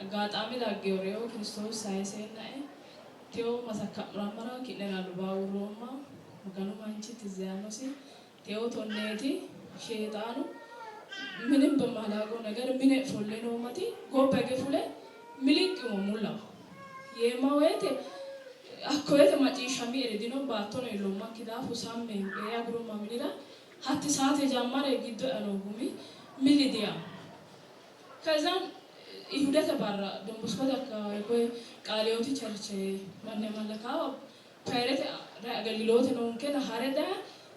Gaatami daggeoreo Kristos saesenae teo masakramara kinena lubawu Roma maganu manchi tizianosi teo tonneti shaytanu ምንም በማላውቀው ነገር ምን ፎሌ ነው ማቲ ጎበገ ፉለ ሚሊክ ሙላ የማወት አኮየተ ማጪሻሚ እረዲኖ ባቶ ነው ይሎማ ኪዳፉ ሳሜ ያግሩ ማሚላ ሀት ሰዓት ጀማረ ግድ ነው ጉሚ ሚሊዲያ ከዛን ይሁዳ ተባራ ደምስኮታ ከቆይ ቃሊዮቲ ቸርች ማነ ማለካው ፓይረት አገልግሎት ነው እንከና ሀረዳ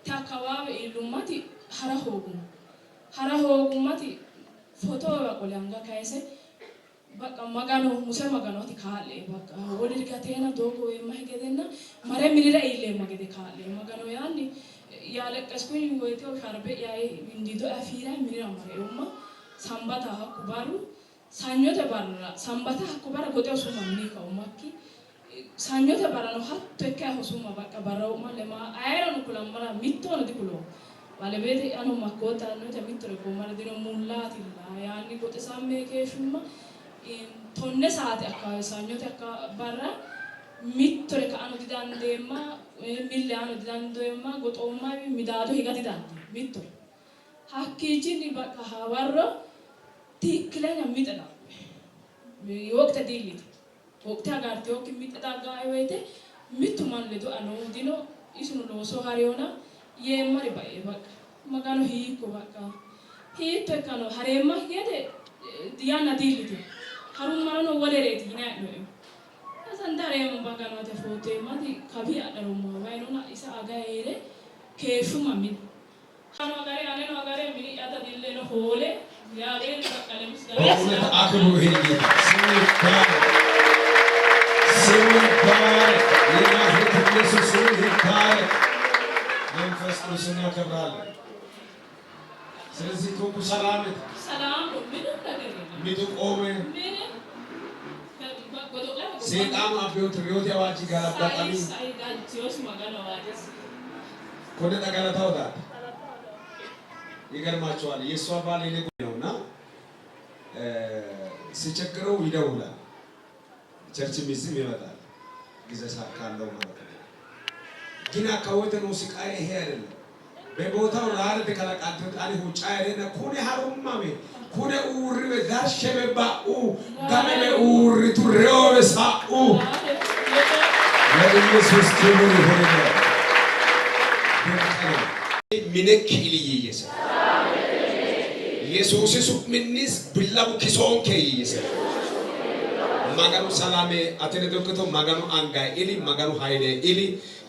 ታካዋብ ይሉማቲ hara hoogumati foto bakolyanga kaise baka magano musa magano ati khale baka wodi gatena dogo ema hegedenna mare milira ile magede khale magano yani yale kaskuin goito sharbe yae indido afira milira mare umma sambata hakubaru sanyote barra sambata hakubara gote usuma mnika umakki sanyote barra no hatto ekka hosuma baka barra umma lema ayro nukulamara mitto no dikulo ባለቤቴ አኑ ማቆታ ነው ተሚጥረ ቆማለ ደሞ ሙላት ይላ ያኒ ቆጥ ሳሜ ከሹማ ቶነ ሰዓት አካባቢ ሳኞት አካ ባራ ሚጥረ ካኑ ዲዳን ደማ ሚላኑ ዲዳን ደማ ጎጦማ ሚዳዶ ሂጋት ዲዳን ሚጥረ ሀኪጂኒ በቃ ሀዋሮ ትክክለኛ ሚጥና ወቅት ዲሊት ወቅት አጋርቴ ወቅ ሚጥዳ ጋይወይቴ ሚቱማን ለዶ አኑ ዲኖ ኢስኑ ሎሶ ሃሪዮና የማሪ ባይ በቃ ማጋኑ ሂኮ በቃ ሂቶ ከኖ ሀሬማ ሄደ ዲያና ዲልቲ ሀሩም ማራኖ ወለሬት ይና ነው አሰንዳሬ ማጋኑ ተፎቴ ማዲ ካቢ አደሩማ ዋይኖና ኢሳ አጋይሬ ከሹ ማሚን አኖ አጋሬ ሚኒ ያታ ዲሌ ነው ሆሌ ያሬ በቃ ለምስጋና አክሩ ሄጂ ሲሙባር የናፍቅ ኢየሱስ ይባር መንፈስ ቅዱስን ያከብራል። ስለዚህ ኮኩ ሰላም ምን ነገር ምን ቆመ ሰይጣን አብዮት ሪዮት ያዋጂ ጋላጣጣሚ ሳይዳንቲዮስ ማጋናዋዲስ ኮደ ተጋላታውታ ይገርማቸዋል። የሷ ባል የኔ ነውና ሲቸግረው ይደውላል። ቸርች ሚስም ይመጣል ጊዜ ሳካለው ማለት ነው። ግን አካወተ ነው ስቃይ ይሄ አይደለም። በቦታው ላርድ ከላቃት ጣሪ ሁጫ አይደለ ኩኔ ሀሩማሜ ኩኔ ኡርበ ዳርሸበባኡ ጋመለ ኡርቱ ረወሳኡ ለኢየሱስ ክብር ይሁን። ሚነክ ኢሊየስ ኢየሱስ ሱምኒስ ብላው ኪሶን ከይስ ማጋኑ ሰላሜ አተነ ዶክቶ ማጋኑ አንጋ ኢሊ ማጋኑ ሃይሌ ኢሊ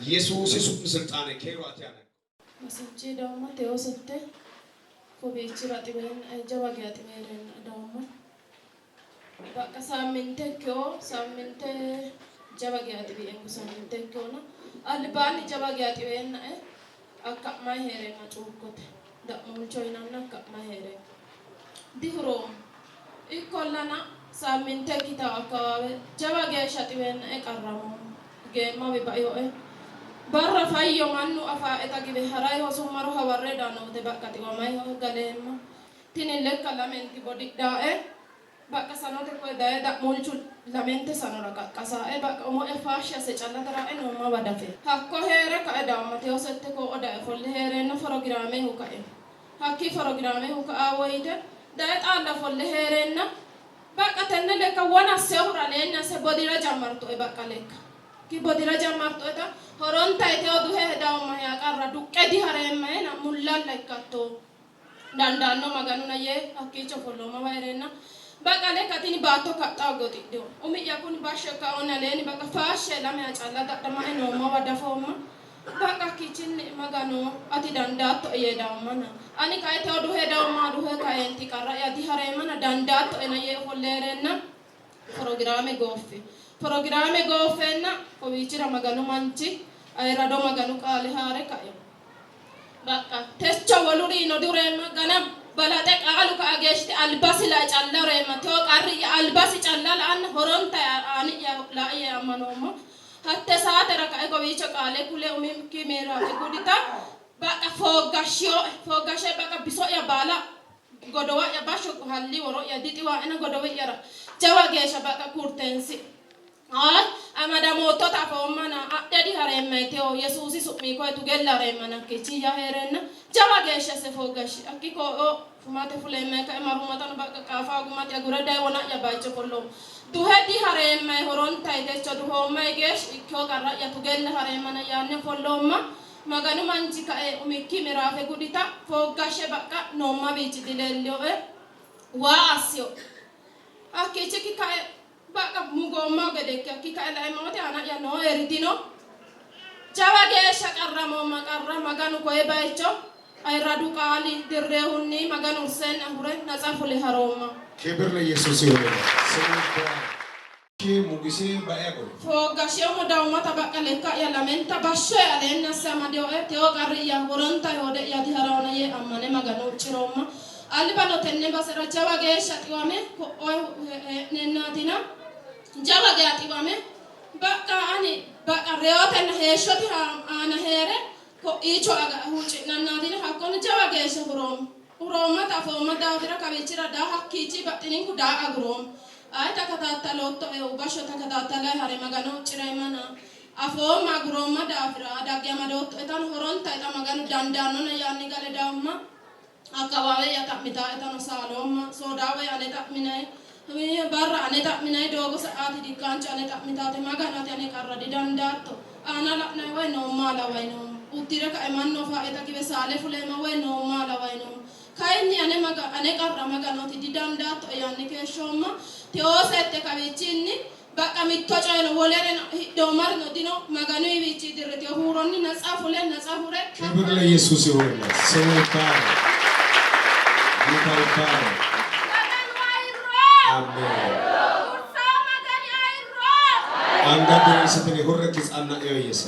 ኢየሱስ ሱም ስልጣኔ ከይዋት ያነ መስጂ ደውማ ተወሰተ ኮቤቺ ባጥበን ጀዋጋት ወረን ደውማ በቃ ሳምንተ ጀዋጋት ቢኤን ሳምንተ ከሆነ አልባን ጀዋጋት ወረን አካማ ሄረና ጩኮት ደሙን ቾይናና አካማ ሄረ ዲህሮ ኢኮላና ሳምንተ ኪታ አካባቢ ጀዋጋት ሻጥበን ቀራሙ ገማ በባዮ barra fayyo mannu afa etagibe haray hosumaro hawarre dano de bakati wamay galema tinin lekka lamenti bodi dae bakka sanote ko dae da molchu lamente sanora kakkasa e bakka mo e fasha se challa tara e no ma wadafe hakko here ka da mate osette ko oda e folle here no programe hu ka e hakki programe hu ka awoide dae talla folle here na bakka tenne lekka wana sehura lenya se bodira jamarto e bakka lekka ki bodira jamarto eta horonta eteo duhe dawo mahya qarra duqqedi harema ena mullal lekkato dandanno maganu na ye akkicho follo ma wayrena baka le katini bato katta goti do umi yakuni bashe ka ona leni baka fashe la me achalla dadda ma eno ma wada foma baka kichin maganu ati dandato ye dawo mana ani ka eteo duhe dawo ma duhe ka enti qarra ya di harema na dandato ena ye follerena programme goofenna ko wiicira maganu manchi ay rado maganu qaale haare kayo bakka techo wolurino durema gana balate qaalu ka ageshti albasi la callare ma to qarri albasi callala an horonta ani ya la ya manoma hatta saate raka kowiicho qaale kule umikki meeraate gudita baqa foggashe baqa biso ya baala godowa ya basho halli woro ya ditiwa ena godowa yara jawa geesha baqa kurtensi amada moto ta fomana adedi haremmeteo yesusi sumi ko tugella remana kechi ya herenna jawa geesha se foggashi akiko fumate fulemme ka marumata baqa kafa gumate gurada wona ya baicho kollo tuhedi haremme horon taide chodu homme geesh ikko garra ya tugella haremana yanne follomma maganu manji ka umikki mirafe gudita foggashe baqa nomma bici dilelio wa asio akeche ki ka baqa mugomma gede ki ka la emote ana ya no eritino jawa geesha qarramo makarra maganu ko baicho ay radu qali dirrehunni maganu sen amure nazafule haroma ክብር ለኢየሱስ ይሁን mugisi baego foggashe mo dawmata baqa lekka ya lamenta basho ya lenna samadio teo qarri ya horonta hode ya diharona ye amane maganu ciroma albano tenne basara jawa geesha tiwame ko nennatina jawa ge tiwame baqa ani baqa reoten heeshoti ana here ko icho aga huci nannatina hakon jawa geesha uroma ta foma dawira kavichira da hakkichi batinin ku da agrom ay takatatalotto ubasho takatatala hare magano ciremana afo magroma dafra adagyamadotto etan horonta eta magano dandano na yani gale damma akawawe ya takmita etan salomma sodawe ane takminai barra ane takminai dogo saati dikancha ane takmitate magana ane karra di dandatto ana lakna we no mala we no utira ka emanno fa eta kibe sale fulema we no mala we no kaini ane maga ane karra magano ti dandatto yani ke shomma teosette kavichinni baqa mittocoyno woleren hiddo marno dino maganu ibichi direte huronni natsafule natsafure ክብር ለኢየሱስ ይሁን ስሙ ይባረክ ጌታ ይባረክ አሜን አንጋደ ስትኔ ሆረክ ጻና እየሰ